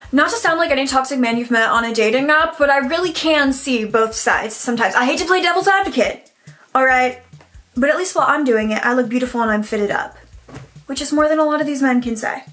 Not to sound like any toxic man you've met on a dating app, but I really can see both sides sometimes. I hate to play devil's advocate, alright? But at least while I'm doing it, I look beautiful and I'm fitted up. Which is more than a lot of these men can say.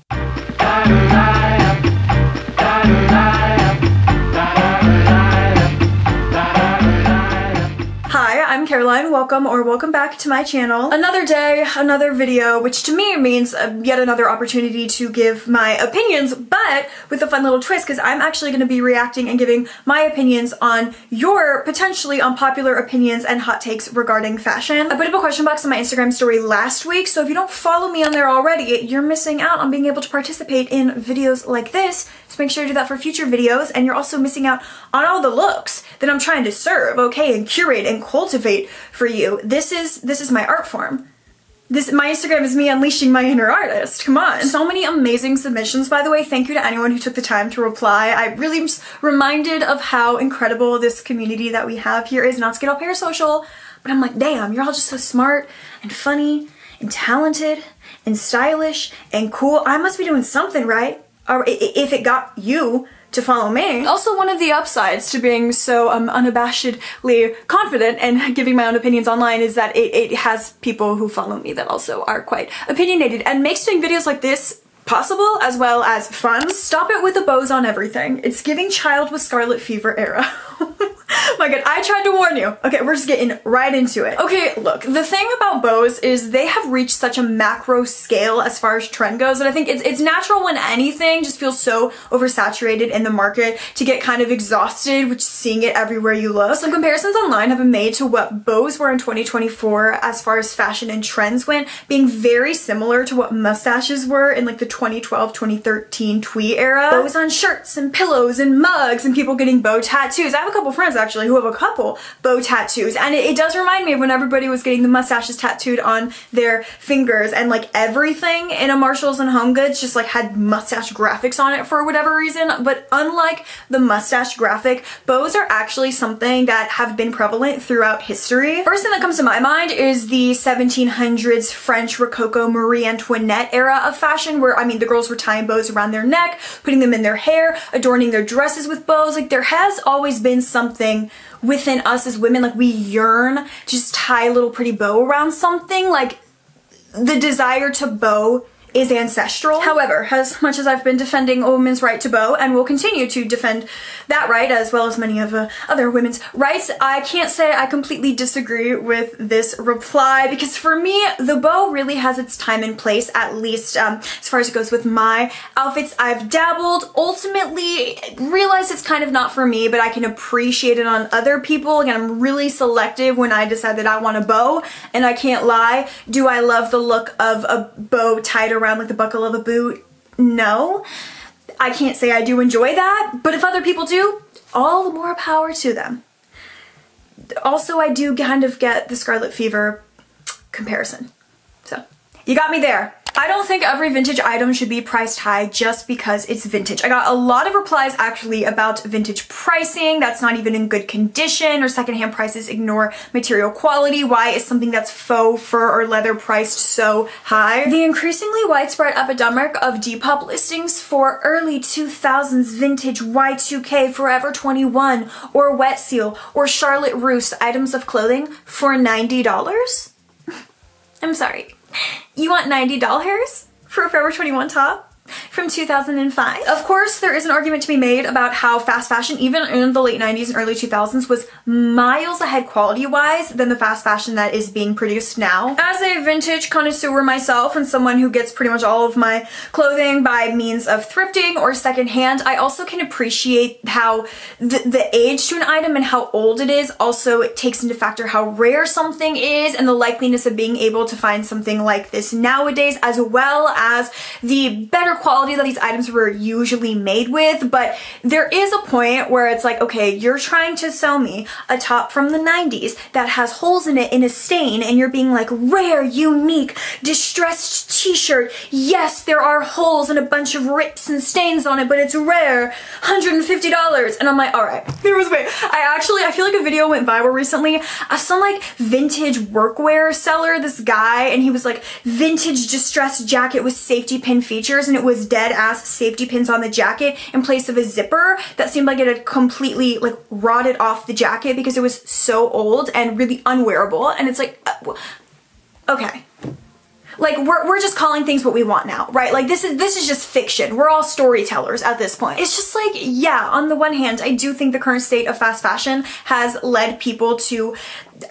Hi, I'm Caroline. Welcome back to my channel. Another day, another video, which to me means yet another opportunity to give my opinions, but with a fun little twist, because I'm actually going to be reacting and giving my opinions on your potentially unpopular opinions and hot takes regarding fashion. I put up a question box on my Instagram story last week, so if you don't follow me on there already, you're missing out on being able to participate in videos like this. So make sure to do that for future videos, and you're also missing out on all the looks that I'm trying to serve, okay, and curate and cultivate for you. This is my art form. My Instagram is me unleashing my inner artist. Come on. So many amazing submissions, by the way. Thank you to anyone who took the time to reply. I really am just reminded of how incredible this community that we have here is. Not to get all parasocial, but I'm like, damn, you're all just so smart and funny and talented and stylish and cool. I must be doing something right. Or if it got you to follow me. Also, one of the upsides to being so unabashedly confident and giving my own opinions online is that it has people who follow me that also are quite opinionated and makes doing videos like this possible as well as fun. Stop it with the bows on everything. It's giving child with scarlet fever era. My god, I tried to warn you. Okay, we're just getting right into it. Okay, look, the thing about bows is they have reached such a macro scale as far as trend goes, and I think it's natural when anything just feels so oversaturated in the market to get kind of exhausted with seeing it everywhere you look. Some comparisons online have been made to what bows were in 2024 as far as fashion and trends went, being very similar to what mustaches were in like the 2012-2013 twee era. Bows on shirts and pillows and mugs and people getting bow tattoos. I have a couple friends actually who have a couple bow tattoos, and it does remind me of when everybody was getting the mustaches tattooed on their fingers, and like everything in a Marshalls and Home Goods just like had mustache graphics on it for whatever reason. But unlike the mustache graphic, bows are actually something that have been prevalent throughout history. First thing that comes to my mind is the 1700s French Rococo Marie Antoinette era of fashion, where I mean the girls were tying bows around their neck, putting them in their hair, adorning their dresses with bows. Like there has always been something within us as women, like we yearn to just tie a little pretty bow around something. Like the desire to bow is ancestral. However, as much as I've been defending a woman's right to bow and will continue to defend that right as well as many of other women's rights, I can't say I completely disagree with this reply, because for me the bow really has its time and place, at least as far as it goes with my outfits. I've dabbled, ultimately realized it's kind of not for me, but I can appreciate it on other people. Again, I'm really selective when I decide that I want a bow, and I can't lie, do I love the look of a bow tied around like the buckle of a boot? No. I can't say I do enjoy that, but if other people do, all the more power to them. Also, I do kind of get the scarlet fever comparison. So, you got me there. I don't think every vintage item should be priced high just because it's vintage. I got a lot of replies actually about vintage pricing, that's not even in good condition, or secondhand prices ignore material quality. Why is something that's faux fur or leather priced so high? The increasingly widespread epidemic of Depop listings for early 2000s vintage Y2K Forever 21 or Wet Seal or Charlotte Russe items of clothing for $90? I'm sorry. You want $90 for a Forever 21 top from 2005? Of course, there is an argument to be made about how fast fashion, even in the late 90s and early 2000s, was miles ahead quality-wise than the fast fashion that is being produced now. As a vintage connoisseur myself and someone who gets pretty much all of my clothing by means of thrifting or secondhand, I also can appreciate how the age to an item and how old it is also takes into factor how rare something is and the likeliness of being able to find something like this nowadays, as well as the better quality that these items were usually made with. But there is a point where it's like, okay, you're trying to sell me a top from the 90s that has holes in it in a stain, and you're being like, rare, unique, distressed t-shirt. Yes, there are holes and a bunch of rips and stains on it, but it's rare, $150. And I'm like, all right, there was way. I feel like a video went viral recently of some like vintage workwear seller, this guy, and he was like, vintage distressed jacket with safety pin features, and it it was dead ass safety pins on the jacket in place of a zipper that seemed like it had completely like rotted off the jacket because it was so old and really unwearable. And it's like, okay. Like, we're just calling things what we want now, right? Like, this is just fiction. We're all storytellers at this point. It's just like, yeah, on the one hand, I do think the current state of fast fashion has led people to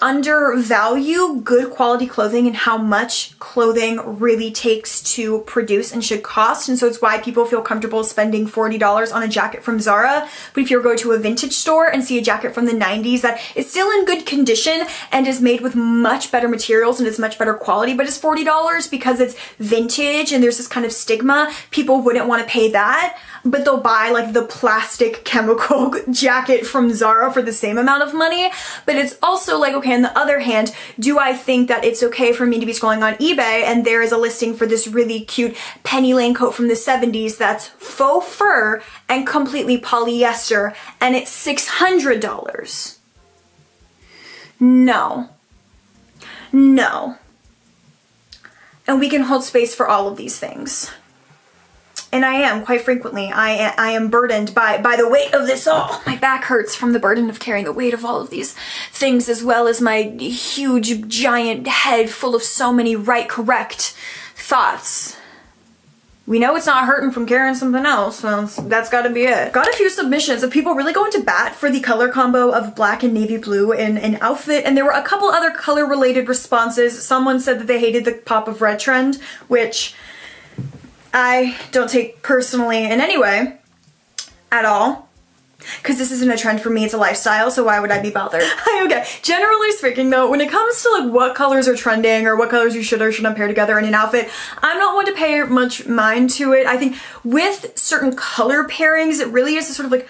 undervalue good quality clothing and how much clothing really takes to produce and should cost. And so it's why people feel comfortable spending $40 on a jacket from Zara. But if you go to a vintage store and see a jacket from the 90s that is still in good condition and is made with much better materials and is much better quality, but it's $40 because it's vintage and there's this kind of stigma, people wouldn't want to pay that. But they'll buy like the plastic chemical jacket from Zara for the same amount of money. But it's also like, okay, on the other hand, do I think that it's okay for me to be scrolling on eBay and there is a listing for this really cute penny lane coat from the 70s that's faux fur and completely polyester and it's $600? No. No. And we can hold space for all of these things. And I am, quite frequently, I am burdened by the weight of this all. My back hurts from the burden of carrying the weight of all of these things, as well as my huge, giant head full of so many right, correct thoughts. We know it's not hurting from carrying something else, so that's gotta be it. Got a few submissions of people really going to bat for the color combo of black and navy blue in an outfit, and there were a couple other color-related responses. Someone said that they hated the pop of red trend, which I don't take personally in any way at all, because this isn't a trend for me, it's a lifestyle, so why would I be bothered? Okay, generally speaking though, when it comes to like what colors are trending or what colors you should or shouldn't pair together in an outfit, I'm not one to pay much mind to it. I think with certain color pairings, it really is a sort of like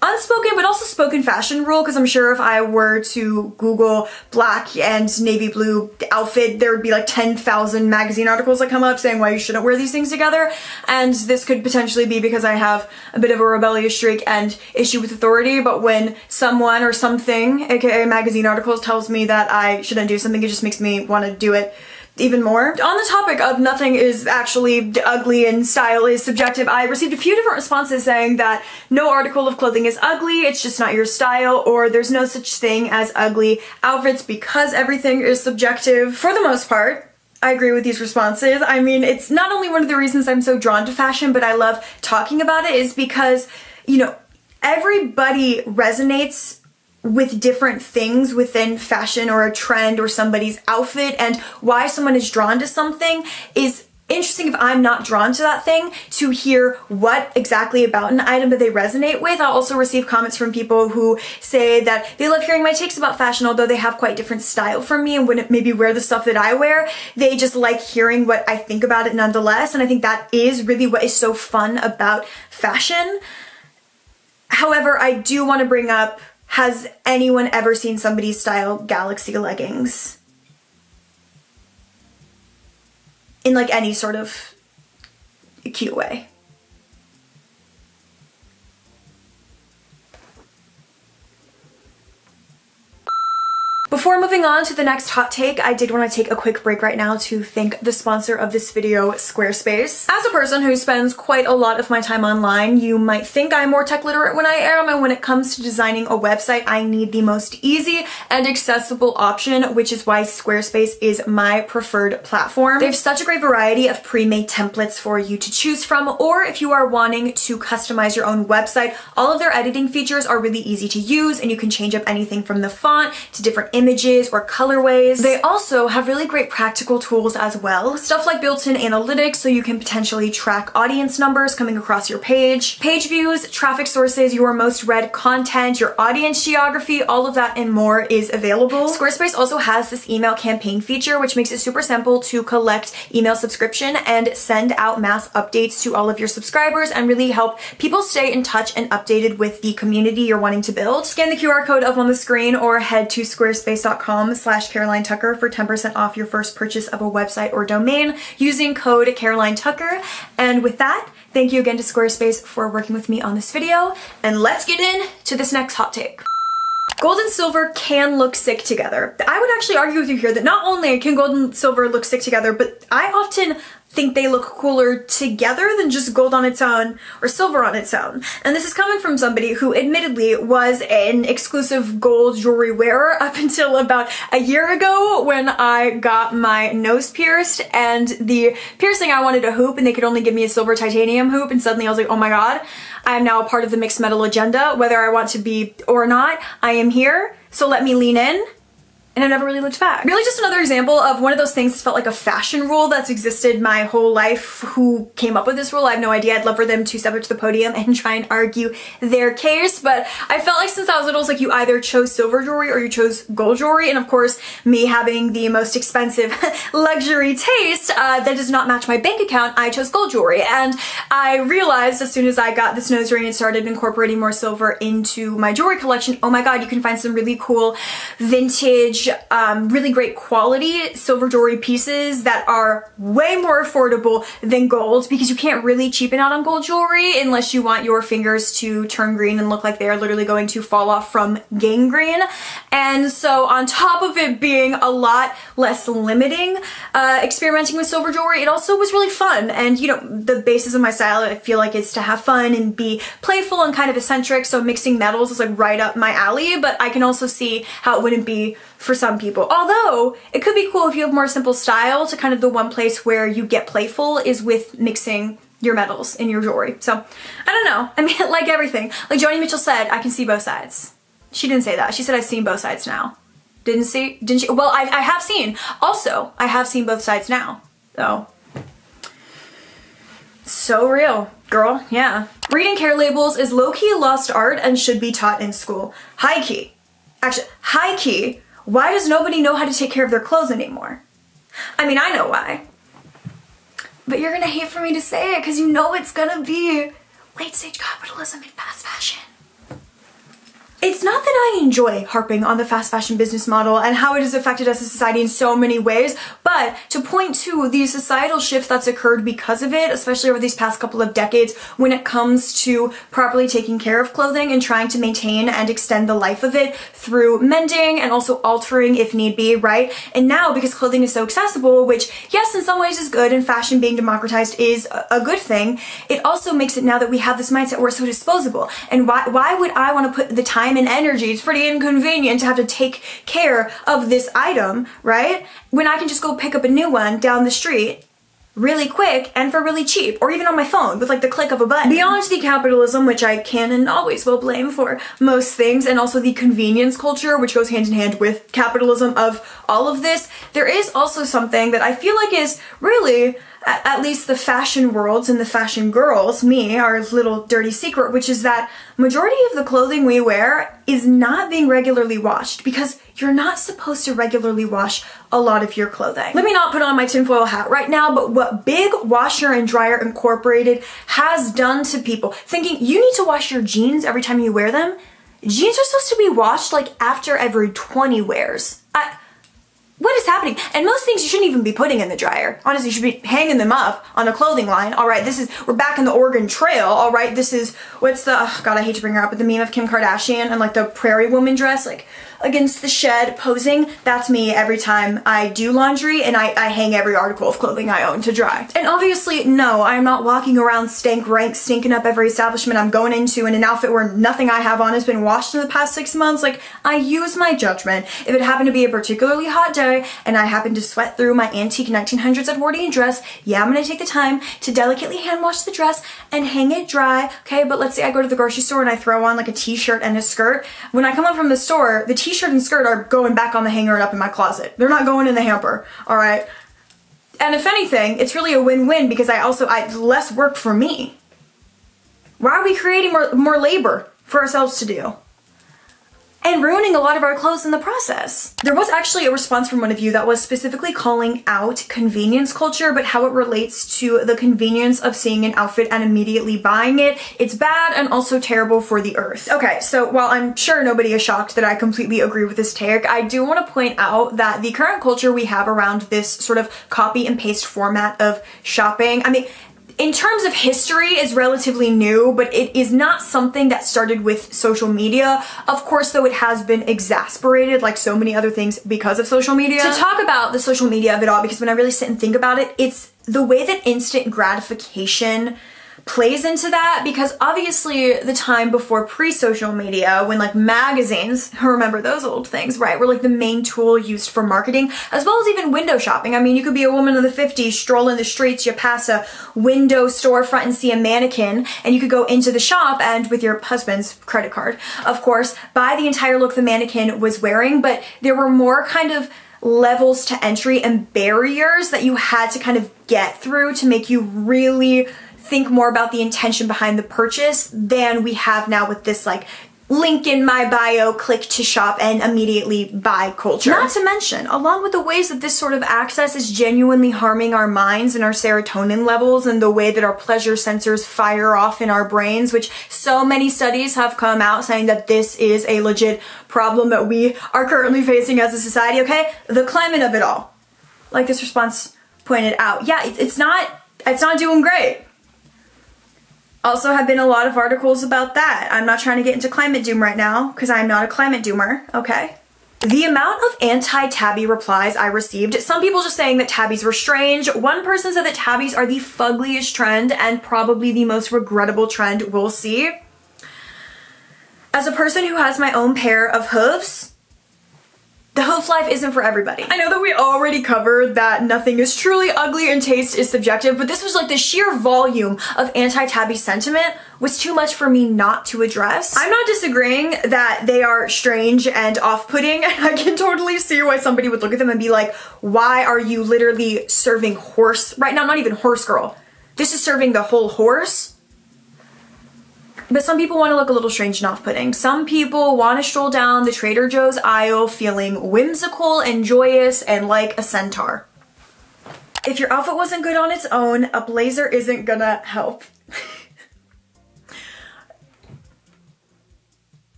unspoken but also spoken fashion rule, because I'm sure if I were to Google black and navy blue outfit, there would be like 10,000 magazine articles that come up saying why you shouldn't wear these things together. And this could potentially be because I have a bit of a rebellious streak and issue with authority, but when someone or something, aka magazine articles, tells me that I shouldn't do something, it just makes me want to do it even more. On the topic of nothing is actually ugly and style is subjective, I received a few different responses saying that no article of clothing is ugly, it's just not your style, or there's no such thing as ugly outfits because everything is subjective. For the most part, I agree with these responses. I mean, it's not only one of the reasons I'm so drawn to fashion, but I love talking about it is because, you know, everybody resonates with different things within fashion or a trend or somebody's outfit, and why someone is drawn to something is interesting. If I'm not drawn to that thing, to hear what exactly about an item that they resonate with. I'll also receive comments from people who say that they love hearing my takes about fashion, although they have quite different style from me and wouldn't maybe wear the stuff that I wear. They just like hearing what I think about it nonetheless, and I think that is really what is so fun about fashion. However, I do want to bring up, has anyone ever seen somebody style galaxy leggings? In like any sort of cute way. Before moving on to the next hot take, I did want to take a quick break right now to thank the sponsor of this video, Squarespace. As a person who spends quite a lot of my time online, you might think I'm more tech literate than I am, and when it comes to designing a website, I need the most easy and accessible option, which is why Squarespace is my preferred platform. They have such a great variety of pre-made templates for you to choose from, or if you are wanting to customize your own website, all of their editing features are really easy to use, and you can change up anything from the font to different images or colorways. They also have really great practical tools as well. Stuff like built-in analytics so you can potentially track audience numbers coming across your page views, traffic sources, your most read content, your audience geography, all of that and more is available. Squarespace also has this email campaign feature, which makes it super simple to collect email subscription and send out mass updates to all of your subscribers and really help people stay in touch and updated with the community you're wanting to build. Scan the QR code up on the screen or head to squarespace.com/Caroline Tucker for 10% off your first purchase of a website or domain using code Caroline Tucker. And with that, thank you again to Squarespace for working with me on this video, and let's get into this next hot take. Gold and silver can look sick together. I would actually argue with you here that not only can gold and silver look sick together, but I often think they look cooler together than just gold on its own or silver on its own. And this is coming from somebody who admittedly was an exclusive gold jewelry wearer up until about a year ago when I got my nose pierced, and the piercing I wanted a hoop and they could only give me a silver titanium hoop, and suddenly I was like, oh my god, I am now a part of the mixed metal agenda, whether I want to be or not. I am here, so let me lean in. And I never really looked back. Really just another example of one of those things that felt like a fashion rule that's existed my whole life. Who came up with this rule? I have no idea. I'd love for them to step up to the podium and try and argue their case, but I felt like since I was little, it's like you either chose silver jewelry or you chose gold jewelry, and of course, me having the most expensive luxury taste that does not match my bank account, I chose gold jewelry. And I realized as soon as I got this nose ring and started incorporating more silver into my jewelry collection, oh my god, you can find some really cool vintage, really great quality silver jewelry pieces that are way more affordable than gold, because you can't really cheapen out on gold jewelry unless you want your fingers to turn green and look like they are literally going to fall off from gangrene. And so on top of it being a lot less limiting, experimenting with silver jewelry, it also was really fun. And you know, the basis of my style, I feel like, is to have fun and be playful and kind of eccentric, so mixing metals is like right up my alley, but I can also see how it wouldn't be for some people. Although it could be cool if you have more simple style, to kind of the one place where you get playful is with mixing your metals in your jewelry. So I don't know. I mean, like everything, like Joni Mitchell said, I can see both sides. She didn't say that. She said I've seen both sides now. Didn't she? Well, I have seen. Also, I have seen both sides now. So real, girl. Yeah. Reading care labels is low-key lost art and should be taught in school. High-key. Actually, high-key. Why does nobody know how to take care of their clothes anymore? I mean, I know why. But you're gonna hate for me to say it because you know it's gonna be late-stage capitalism and fast fashion. It's not that I enjoy harping on the fast fashion business model and how it has affected us as a society in so many ways, but to point to the societal shift that's occurred because of it, especially over these past couple of decades, when it comes to properly taking care of clothing and trying to maintain and extend the life of it through mending and also altering if need be, right? And now, because clothing is so accessible, which yes, in some ways is good, and fashion being democratized is a good thing, it also makes it now that we have this mindset where we're so disposable. And why would I want to put the time and energy? It's pretty inconvenient to have to take care of this item, right? When I can just go pick up a new one down the street really quick and for really cheap, or even on my phone with like the click of a button. Beyond the capitalism, which I can and always will blame for most things, and also the convenience culture, which goes hand in hand with capitalism of all of this, there is also something that I feel like is really, at least the fashion worlds and the fashion girls, me, our little dirty secret, which is that majority of the clothing we wear is not being regularly washed, because you're not supposed to regularly wash a lot of your clothing. Let me not put on my tinfoil hat right now, but what Big Washer and Dryer Incorporated has done to people, thinking you need to wash your jeans every time you wear them. Jeans are supposed to be washed like after every 20 wears. What is happening? And most things you shouldn't even be putting in the dryer. Honestly, you should be hanging them up on a clothing line. All right, we're back in the Oregon Trail. All right, oh God, I hate to bring her up, but the meme of Kim Kardashian and like the prairie woman dress, like against the shed posing. That's me every time I do laundry, and I hang every article of clothing I own to dry. And obviously, no, I'm not walking around stank rank, stinking up every establishment I'm going into in an outfit where nothing I have on has been washed in the past 6 months. Like, I use my judgment. If it happened to be a particularly hot day and I happen to sweat through my antique 1900s Edwardian dress, yeah, I'm gonna take the time to delicately hand wash the dress and hang it dry, okay? But let's say I go to the grocery store and I throw on like a t-shirt and a skirt. When I come home from the store, the t-shirt and skirt are going back on the hanger and up in my closet. They're not going in the hamper, all right? And if anything, it's really a win-win, because I less work for me. Why are we creating more labor for ourselves to do? And ruining a lot of our clothes in the process. There was actually a response from one of you that was specifically calling out convenience culture, but how it relates to the convenience of seeing an outfit and immediately buying it. It's bad and also terrible for the earth. Okay, so while I'm sure nobody is shocked that I completely agree with this take, I do want to point out that the current culture we have around this sort of copy and paste format of shopping, I mean, in terms of history is relatively new, but it is not something that started with social media. Of course, though, it has been exasperated like so many other things because of social media. To talk about the social media of it all, because when I really sit and think about it, it's the way that instant gratification plays into that, because obviously the time before pre-social media, when like magazines, remember those old things, right, were like the main tool used for marketing, as well as even window shopping. I mean, you could be a woman of the 50s, stroll in the streets, you pass a window storefront and see a mannequin, and you could go into the shop and with your husband's credit card, of course, buy the entire look the mannequin was wearing. But there were more kind of levels to entry and barriers that you had to kind of get through to make you really think more about the intention behind the purchase than we have now with this like link in my bio, click to shop and immediately buy culture. Not to mention, along with the ways that this sort of access is genuinely harming our minds and our serotonin levels and the way that our pleasure sensors fire off in our brains, which so many studies have come out saying that this is a legit problem that we are currently facing as a society, okay? The climate of it all, like this response pointed out, yeah, it's not doing great. Also have been a lot of articles about that. I'm not trying to get into climate doom right now because I'm not a climate doomer, okay? The amount of anti-tabby replies I received, some people just saying that tabbies were strange. One person said that tabbies are the fuggliest trend and probably the most regrettable trend we'll see. As a person who has my own pair of hooves, the hoof life isn't for everybody. I know that we already covered that nothing is truly ugly and taste is subjective, but this was like the sheer volume of anti-tabby sentiment was too much for me not to address. I'm not disagreeing that they are strange and off-putting. I can totally see why somebody would look at them and be like, why are you literally serving horse right now? Not even horse girl. This is serving the whole horse. But some people want to look a little strange and off-putting. Some people want to stroll down the Trader Joe's aisle feeling whimsical and joyous and like a centaur. If your outfit wasn't good on its own, a blazer isn't gonna help.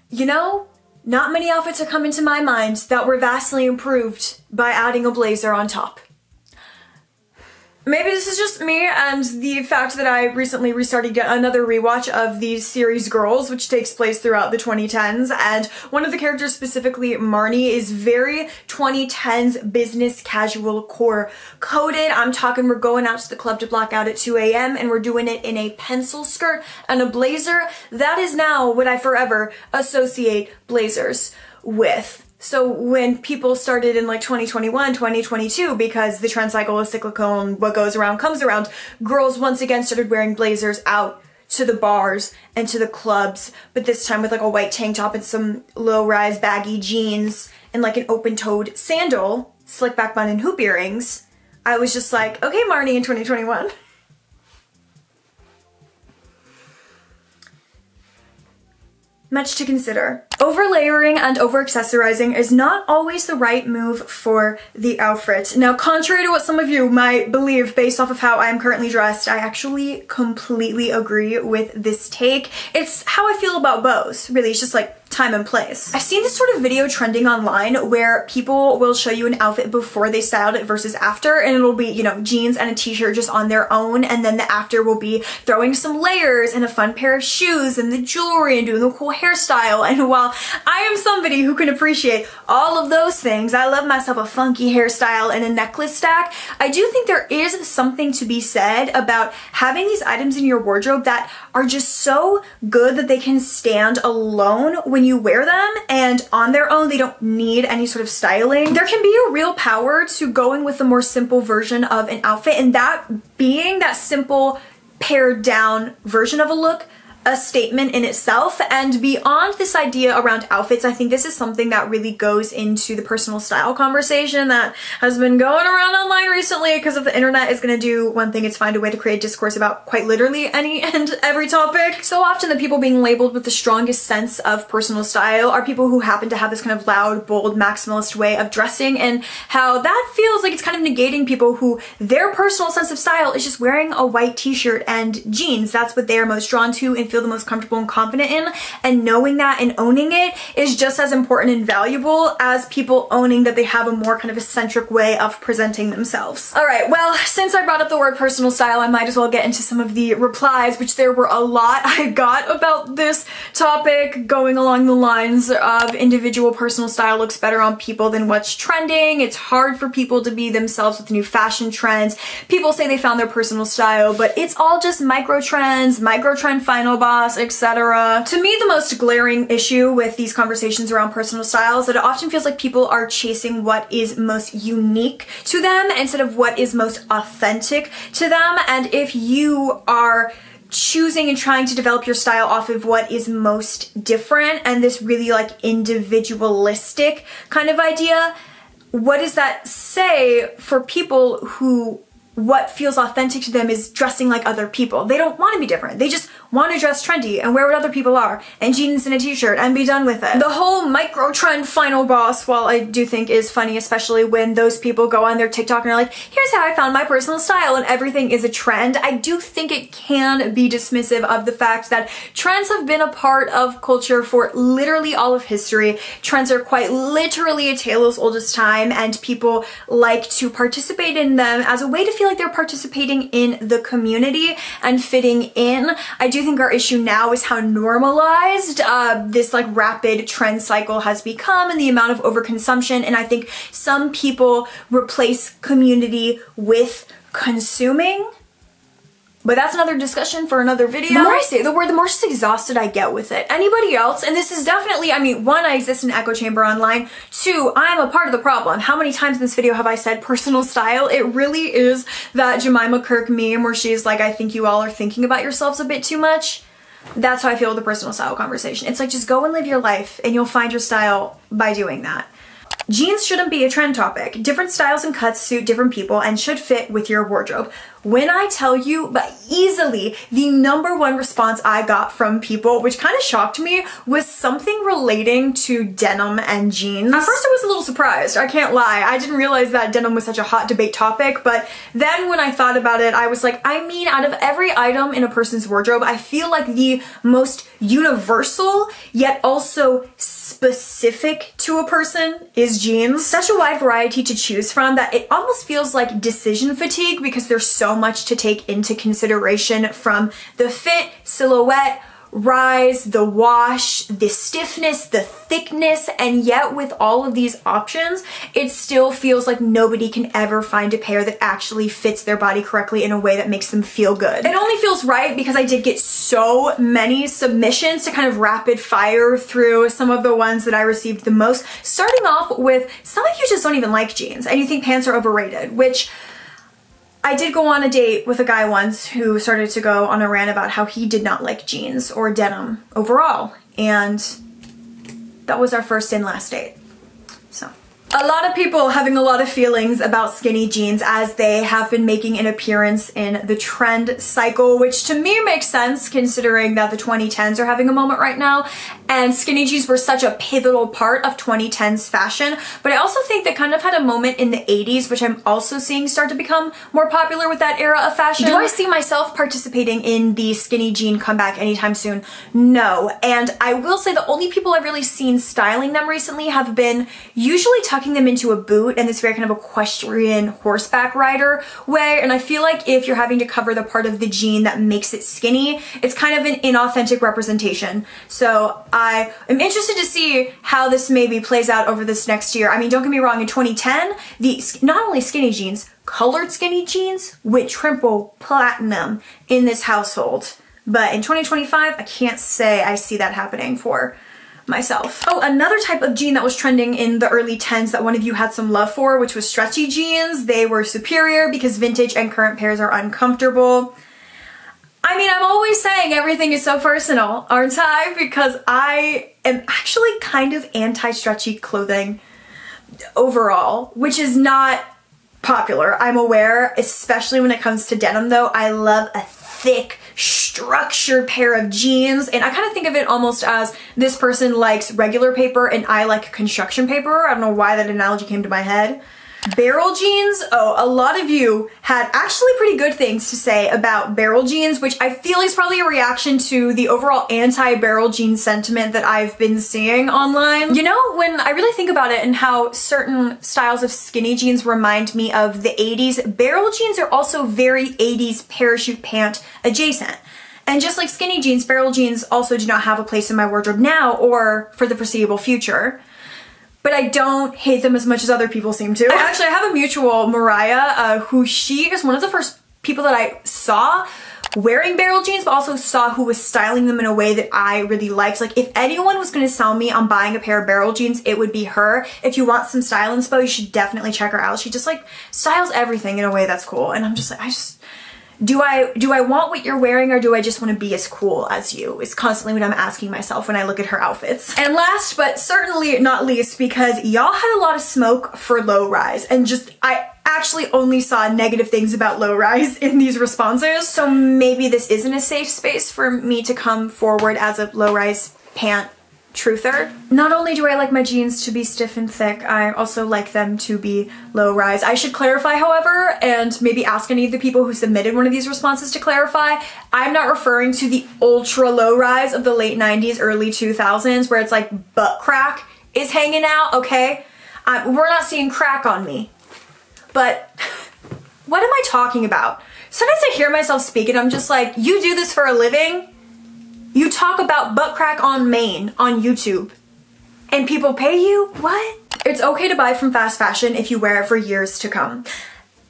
You know, not many outfits are coming to my mind that were vastly improved by adding a blazer on top. Maybe this is just me and the fact that I recently restarted yet another rewatch of the series Girls, which takes place throughout the 2010s, and one of the characters, specifically Marnie, is very 2010s business casual core coded. I'm talking we're going out to the club to block out at 2 a.m. and we're doing it in a pencil skirt and a blazer. That is now what I forever associate blazers with. So when people started in like 2021, 2022, because the trend cycle is cyclical and what goes around comes around, girls once again started wearing blazers out to the bars and to the clubs, but this time with like a white tank top and some low-rise baggy jeans and like an open-toed sandal, slick back bun and hoop earrings. I was just like, okay, Marnie in 2021. Much to consider. Over-layering and over-accessorizing is not always the right move for the outfit. Now, contrary to what some of you might believe based off of how I am currently dressed, I actually completely agree with this take. It's how I feel about bows, really. It's just like time and place. I've seen this sort of video trending online where people will show you an outfit before they styled it versus after, and it'll be, you know, jeans and a t-shirt just on their own, and then the after will be throwing some layers and a fun pair of shoes and the jewelry and doing a cool hairstyle. And while I am somebody who can appreciate all of those things, I love myself a funky hairstyle and a necklace stack, I do think there is something to be said about having these items in your wardrobe that are just so good that they can stand alone when you wear them, and on their own they don't need any sort of styling. There can be a real power to going with the more simple version of an outfit, and that being that simple pared down version of a look a statement in itself. And beyond this idea around outfits, I think this is something that really goes into the personal style conversation that has been going around online recently, because if the internet is going to do one thing, it's find a way to create discourse about quite literally any and every topic. So often the people being labeled with the strongest sense of personal style are people who happen to have this kind of loud, bold, maximalist way of dressing, and how that feels like it's kind of negating people who their personal sense of style is just wearing a white t-shirt and jeans. That's what they are most drawn to and feel the most comfortable and confident in, and knowing that and owning it is just as important and valuable as people owning that they have a more kind of eccentric way of presenting themselves. All right, well, since I brought up the word personal style, I might as well get into some of the replies, which there were a lot I got about this topic, going along the lines of individual personal style looks better on people than what's trending. It's hard for people to be themselves with new fashion trends. People say they found their personal style, but it's all just micro trends, micro trend final boss, etc. To me, the most glaring issue with these conversations around personal style is that it often feels like people are chasing what is most unique to them instead of what is most authentic to them. And if you are choosing and trying to develop your style off of what is most different and this really like individualistic kind of idea, what does that say for people who what feels authentic to them is dressing like other people? They don't want to be different. They just want to dress trendy and wear what other people are and jeans and a t-shirt and be done with it. The whole micro trend final boss, while I do think is funny, especially when those people go on their TikTok and are like, here's how I found my personal style and everything is a trend, I do think it can be dismissive of the fact that trends have been a part of culture for literally all of history. Trends are quite literally a tale as old as time, and people like to participate in them as a way to feel like they're participating in the community and fitting in. I do think our issue now is how normalized this like rapid trend cycle has become and the amount of overconsumption, and I think some people replace community with consuming. But that's another discussion for another video. The more I say the word, the more just exhausted I get with it. Anybody else, and this is definitely, I mean, one, I exist in an echo chamber online. Two, I'm a part of the problem. How many times in this video have I said personal style? It really is that Jemima Kirk meme where she's like, I think you all are thinking about yourselves a bit too much. That's how I feel with the personal style conversation. It's like, just go and live your life and you'll find your style by doing that. Jeans shouldn't be a trend topic. Different styles and cuts suit different people and should fit with your wardrobe. When I tell you, but easily the #1 response I got from people, which kind of shocked me, was something relating to denim and jeans. At first I was a little surprised, I can't lie. I didn't realize that denim was such a hot debate topic, but then when I thought about it, I was like, I mean, out of every item in a person's wardrobe, I feel like the most universal, yet also specific to a person is jeans. Such a wide variety to choose from that it almost feels like decision fatigue because there's so much to take into consideration, from the fit, silhouette, rise, the wash, the stiffness, the thickness, and yet with all of these options, it still feels like nobody can ever find a pair that actually fits their body correctly in a way that makes them feel good. It only feels right because I did get so many submissions to kind of rapid fire through some of the ones that I received the most, starting off with some of you just don't even like jeans and you think pants are overrated, which I did go on a date with a guy once who started to go on a rant about how he did not like jeans or denim overall, and that was our first and last date. So a lot of people having a lot of feelings about skinny jeans as they have been making an appearance in the trend cycle, which to me makes sense considering that the 2010s are having a moment right now and skinny jeans were such a pivotal part of 2010s fashion. But I also think they kind of had a moment in the 80s, which I'm also seeing start to become more popular with that era of fashion. Do I see myself participating in the skinny jean comeback anytime soon? No. And I will say the only people I've really seen styling them recently have been usually tucking them into a boot in this very kind of equestrian horseback rider way, and I feel like if you're having to cover the part of the jean that makes it skinny, it's kind of an inauthentic representation. So I am interested to see how this maybe plays out over this next year. I mean, don't get me wrong, in 2010, not only skinny jeans, colored skinny jeans went triple platinum in this household. But in 2025, I can't say I see that happening for myself. Oh, another type of jean that was trending in the early 10s that one of you had some love for, which was stretchy jeans. They were superior because vintage and current pairs are uncomfortable. I mean, I'm always saying everything is so personal, aren't I? Because I am actually kind of anti-stretchy clothing overall, which is not popular, I'm aware, especially when it comes to denim though. I love a thick, structured pair of jeans, and I kind of think of it almost as this person likes regular paper and I like construction paper. I don't know why that analogy came to my head. Barrel jeans. Oh, a lot of you had actually pretty good things to say about barrel jeans, which I feel is probably a reaction to the overall anti-barrel jean sentiment that I've been seeing online. You know, when I really think about it and how certain styles of skinny jeans remind me of the 80s, barrel jeans are also very 80s parachute pant adjacent. And just like skinny jeans, barrel jeans also do not have a place in my wardrobe now or for the foreseeable future. But I don't hate them as much as other people seem to. Actually, I have a mutual, Mariah, who she is one of the first people that I saw wearing barrel jeans, but also saw who was styling them in a way that I really liked. Like, if anyone was going to sell me on buying a pair of barrel jeans, it would be her. If you want some style inspo, you should definitely check her out. She just like styles everything in a way that's cool. And I'm just like, do I want what you're wearing, or do I just want to be as cool as you? Is constantly what I'm asking myself when I look at her outfits. And last but certainly not least, because y'all had a lot of smoke for low rise, and just I actually only saw negative things about low rise in these responses. So maybe this isn't a safe space for me to come forward as a low rise pant truther. Not only do I like my jeans to be stiff and thick, I also like them to be low rise. I should clarify, however, and maybe ask any of the people who submitted one of these responses to clarify, I'm not referring to the ultra low rise of the late 90s, early 2000s, where it's like butt crack is hanging out, okay? We're not seeing crack on me. But what am I talking about? Sometimes I hear myself speak and I'm just like, you do this for a living? You talk about butt crack on Maine on YouTube and people pay you? What? It's okay to buy from fast fashion if you wear it for years to come.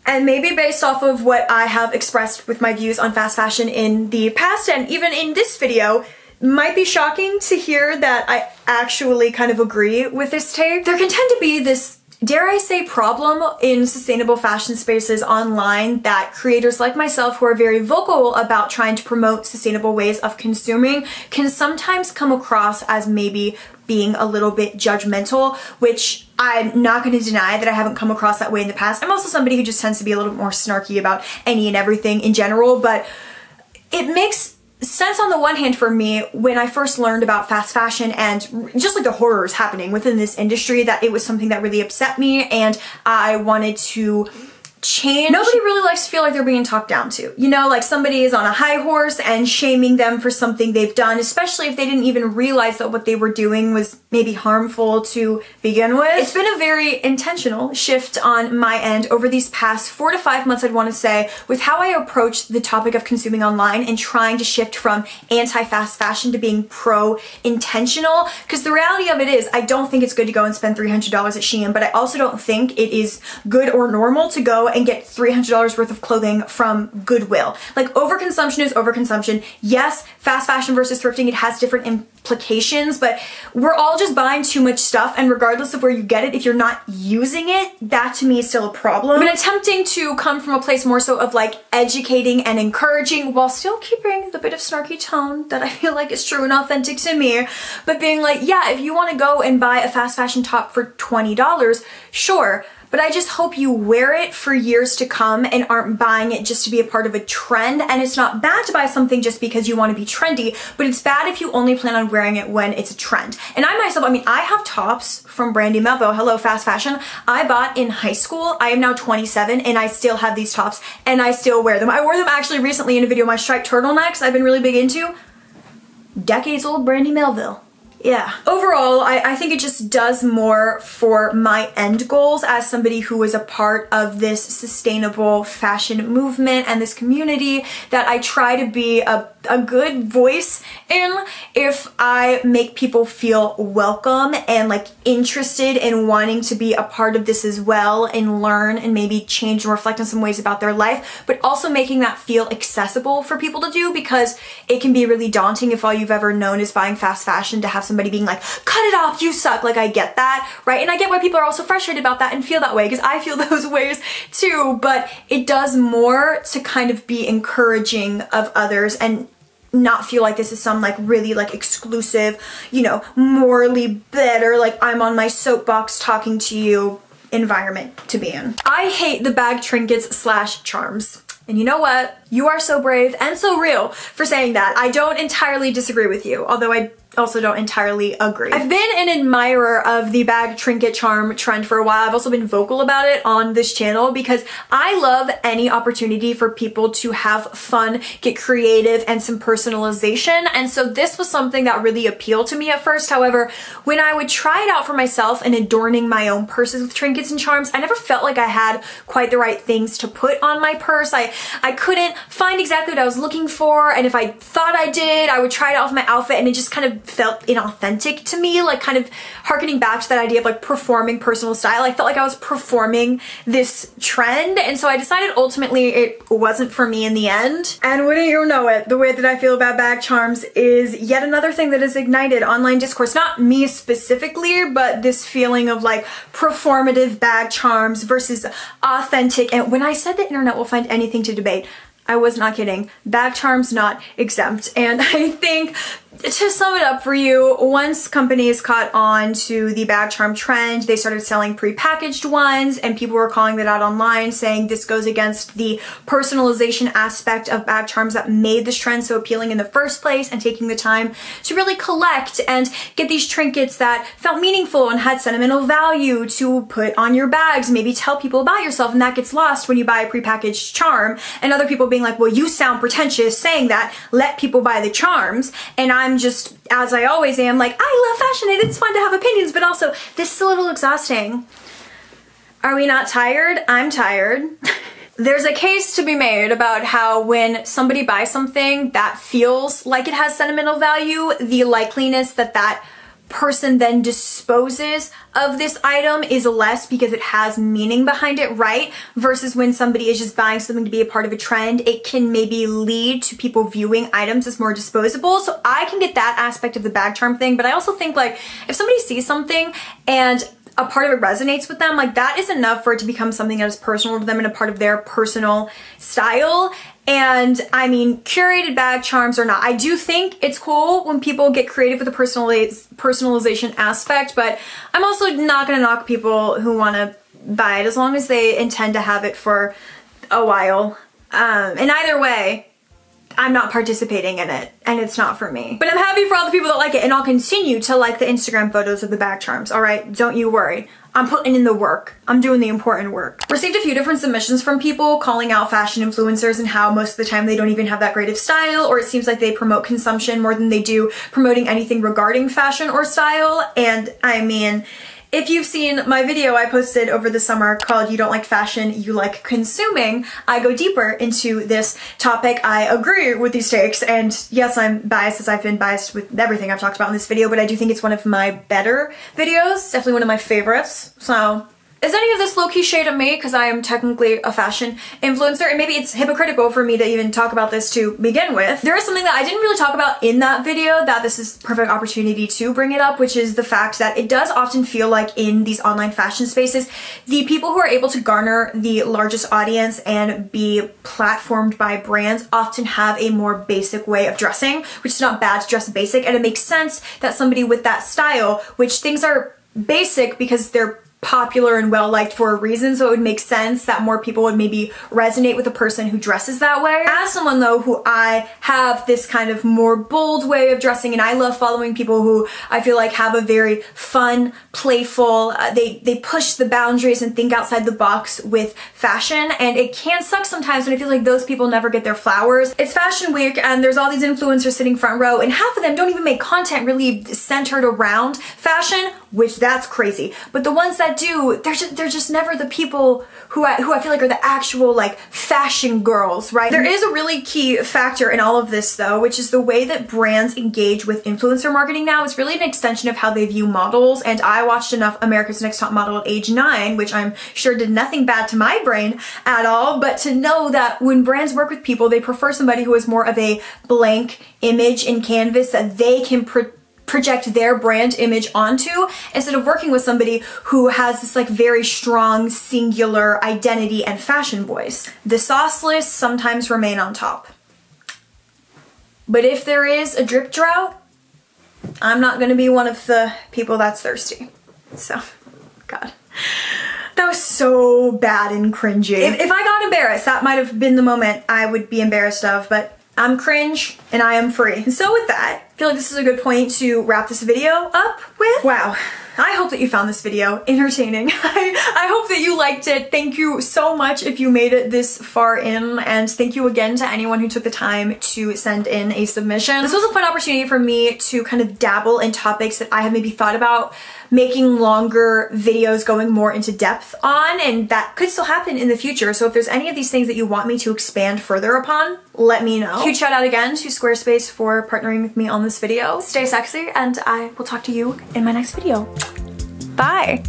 And maybe based off of what I have expressed with my views on fast fashion in the past and even in this video, might be shocking to hear that I actually kind of agree with this take. There can tend to be this, dare I say, problem in sustainable fashion spaces online that creators like myself who are very vocal about trying to promote sustainable ways of consuming can sometimes come across as maybe being a little bit judgmental, which I'm not going to deny that I haven't come across that way in the past. I'm also somebody who just tends to be a little bit more snarky about any and everything in general, but it makes sense on the one hand for me when I first learned about fast fashion and just like the horrors happening within this industry, that it was something that really upset me and I wanted to change. Nobody really likes to feel like they're being talked down to. You know, like somebody is on a high horse and shaming them for something they've done, especially if they didn't even realize that what they were doing was maybe harmful to begin with. It's been a very intentional shift on my end over these past 4 to 5 months, I'd want to say, with how I approach the topic of consuming online and trying to shift from anti-fast fashion to being pro-intentional. Because the reality of it is, I don't think it's good to go and spend $300 at Shein, but I also don't think it is good or normal to go and get $300 worth of clothing from Goodwill. Like, overconsumption is overconsumption. Yes, fast fashion versus thrifting, it has different implications, but we're all just buying too much stuff, and regardless of where you get it, if you're not using it, that to me is still a problem. I've been attempting to come from a place more so of like educating and encouraging while still keeping the bit of snarky tone that I feel like is true and authentic to me, but being like, yeah, if you want to go and buy a fast fashion top for $20, sure, but I just hope you wear it for years to come and aren't buying it just to be a part of a trend. And it's not bad to buy something just because you want to be trendy, but it's bad if you only plan on wearing it when it's a trend. And I myself, I mean, I have tops from Brandy Melville, hello fast fashion, I bought in high school. I am now 27 and I still have these tops and I still wear them. I wore them actually recently in a video, my striped turtlenecks I've been really big into. Decades old Brandy Melville. Yeah. Overall, I think it just does more for my end goals as somebody who is a part of this sustainable fashion movement and this community, that I try to be a good voice in if I make people feel welcome and like interested in wanting to be a part of this as well and learn and maybe change and reflect on some ways about their life, but also making that feel accessible for people to do, because it can be really daunting if all you've ever known is buying fast fashion to have somebody being like, cut it off, you suck. Like, I get that, right? And I get why people are also frustrated about that and feel that way, because I feel those ways too, but it does more to kind of be encouraging of others and not feel like this is some like really like exclusive, you know, morally better, like I'm on my soapbox talking to you environment to be in. I hate the bag trinkets slash charms. And you know what? You are so brave and so real for saying that. I don't entirely disagree with you, although I also don't entirely agree. I've been an admirer of the bag trinket charm trend for a while. I've also been vocal about it on this channel because I love any opportunity for people to have fun, get creative, and some personalization. And so this was something that really appealed to me at first. However, when I would try it out for myself and adorning my own purses with trinkets and charms, I never felt like I had quite the right things to put on my purse. I couldn't find exactly what I was looking for, and if I thought I did, I would try it out with my outfit and it just kind of felt inauthentic to me, like kind of harkening back to that idea of like performing personal style. I felt like I was performing this trend, and so I decided ultimately it wasn't for me in the end. And wouldn't you know it, the way that I feel about bag charms is yet another thing that has ignited online discourse. Not me specifically, but this feeling of like performative bag charms versus authentic. And when I said the internet will find anything to debate, I was not kidding. Bag charms not exempt. And I think, to sum it up for you, once companies caught on to the bag charm trend, they started selling prepackaged ones, and people were calling that out online, saying this goes against the personalization aspect of bag charms that made this trend so appealing in the first place, and taking the time to really collect and get these trinkets that felt meaningful and had sentimental value to put on your bags, maybe tell people about yourself, and that gets lost when you buy a prepackaged charm, and other people being like, well, you sound pretentious saying that, let people buy the charms. And I'm just, as I always am, like, I love fashion and it's fun to have opinions, but also this is a little exhausting. Are we not tired? I'm tired. There's a case to be made about how when somebody buys something that feels like it has sentimental value, the likeliness that that person then disposes of this item is less because it has meaning behind it, right? Versus when somebody is just buying something to be a part of a trend, it can maybe lead to people viewing items as more disposable. So I can get that aspect of the bag charm thing, but I also think like if somebody sees something and a part of it resonates with them, like that is enough for it to become something that is personal to them and a part of their personal style. And I mean, curated bag charms or not, I do think it's cool when people get creative with the personalization aspect, but I'm also not gonna knock people who wanna buy it as long as they intend to have it for a while. And either way, I'm not participating in it, and it's not for me. But I'm happy for all the people that like it, and I'll continue to like the Instagram photos of the bag charms, all right? Don't you worry. I'm putting in the work. I'm doing the important work. Received a few different submissions from people calling out fashion influencers and how most of the time they don't even have that great of style, or it seems like they promote consumption more than they do promoting anything regarding fashion or style. And I mean, if you've seen my video I posted over the summer called You Don't Like Fashion, You Like Consuming, I go deeper into this topic. I agree with these takes, and yes, I'm biased as I've been biased with everything I've talked about in this video, but I do think it's one of my better videos, definitely one of my favorites. So is any of this low-key shade of me because I am technically a fashion influencer, and maybe it's hypocritical for me to even talk about this to begin with? There is something that I didn't really talk about in that video that this is perfect opportunity to bring it up, which is the fact that it does often feel like in these online fashion spaces, the people who are able to garner the largest audience and be platformed by brands often have a more basic way of dressing, which is not bad to dress basic, and it makes sense that somebody with that style, which things are basic because they're popular and well liked for a reason, so it would make sense that more people would maybe resonate with a person who dresses that way. As someone though who I have this kind of more bold way of dressing, and I love following people who I feel like have a very fun, playful, they push the boundaries and think outside the box with fashion, and it can suck sometimes when I feel like those people never get their flowers. It's fashion week and there's all these influencers sitting front row, and half of them don't even make content really centered around fashion, which that's crazy. But the ones that do, they're just never the people who I feel like are the actual like fashion girls, right? There is a really key factor in all of this though, which is the way that brands engage with influencer marketing now. It's really an extension of how they view models, and I watched enough America's Next Top Model at age 9, which I'm sure did nothing bad to my brain at all, but to know that when brands work with people, they prefer somebody who is more of a blank image in canvas that they can project their brand image onto, instead of working with somebody who has this like very strong singular identity and fashion voice. The sauce lists sometimes remain on top. But if there is a drip drought, I'm not gonna be one of the people that's thirsty. So, God. That was so bad and cringy. If I got embarrassed, that might have been the moment I would be embarrassed of, but I'm cringe and I am free. And so with that, I feel like this is a good point to wrap this video up with. Wow. I hope that you found this video entertaining. I hope that you liked it. Thank you so much if you made it this far in, and thank you again to anyone who took the time to send in a submission. This was a fun opportunity for me to kind of dabble in topics that I have maybe thought about making longer videos going more into depth on, and that could still happen in the future. So if there's any of these things that you want me to expand further upon, let me know. Huge shout out again to Squarespace for partnering with me on this video. Stay sexy, and I will talk to you in my next video. Bye.